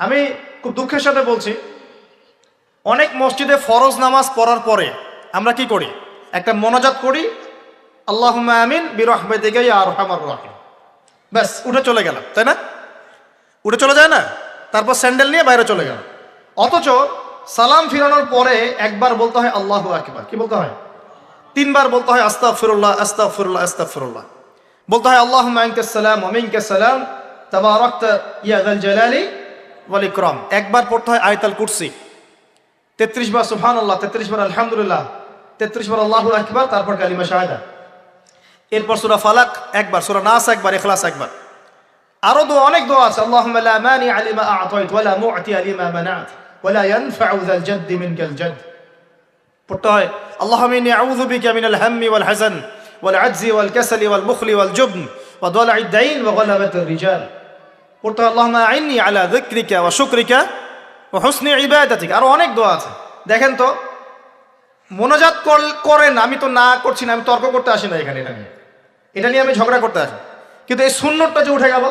আমি খুব দুঃখের সাথে বলছি, অনেক মসজিদে ফরজ নামাজ পড়ার পরে আমরা কি করি, একটা মোনাজাত করি, আল্লাহুম্মা আমিন বিরহমাতিকা ইয়া আরহামার রাহিম, ব্যাস উঠে চলে গেলাম, তাই না? উঠে চলে যায় না, তারপর স্যান্ডেল নিয়ে বাইরে চলে গেল। অথচ সালাম ফিরানোর পরে একবার বলতে হয় আল্লাহু আকবার, কি বলতে হয়? তিনবার বলতে হয় আস্তাগফিরুল্লাহ আস্তাগফিরুল্লাহ আস্তাগফিরুল্লাহ, বলতে হয় আল্লাহুম্মা আনতাস সালাম ওয়া মিনকাস সালাম তাবারাকতা ইয়া যাল জালালি ওয়াল ইকরাম। একবার পড়তে হয় আয়াতুল কুরসি, 33 বার সুবহানাল্লাহ, 33 বার আলহামদুলিল্লাহ, 33 বার আল্লাহু আকবার, তারপর কালিমা শাহাদা। এরপর সূরা ফালাক একবার, সূরা নাস একবার, ইখলাস একবার। আরো দোয়া, অনেক দোয়া আছে। আল্লাহুম্মা লা মানিআ লিমা আ'তাইত ওয়া লা মু'তিয়া লিমা মানা'ত ওয়া লা ইয়ানফা'ু যাল জাদ্দি মিনকাল জাদ। পড়তে হয় আল্লাহুম্মা ইন্নী আউযু বিকা মিনাল হাম্মি ওয়াল হাযান ওয়াল আজজি ওয়াল কাসালি ওয়াল বুখলি ওয়াল জুবন ওয়া দালা'id দাইন ওয়া গালাবাতির রিজাল। পড়তে হয় আল্লাহুম্মা আ'ইন্নী আলা যিকরিকা ওয়া শুকরিকা ওয়া হুসনি ইবাদাতিক। আরো অনেক দোয়া আছে। দেখেন তো, মোনাজাত করেন, আমি তো না করছি না, আমি তর্ক করতে আসি না এখানে, এটা নিয়ে আমি ঝগড়া করতে আসি, কিন্তু এই সুন্নতটা যে উঠে গেল।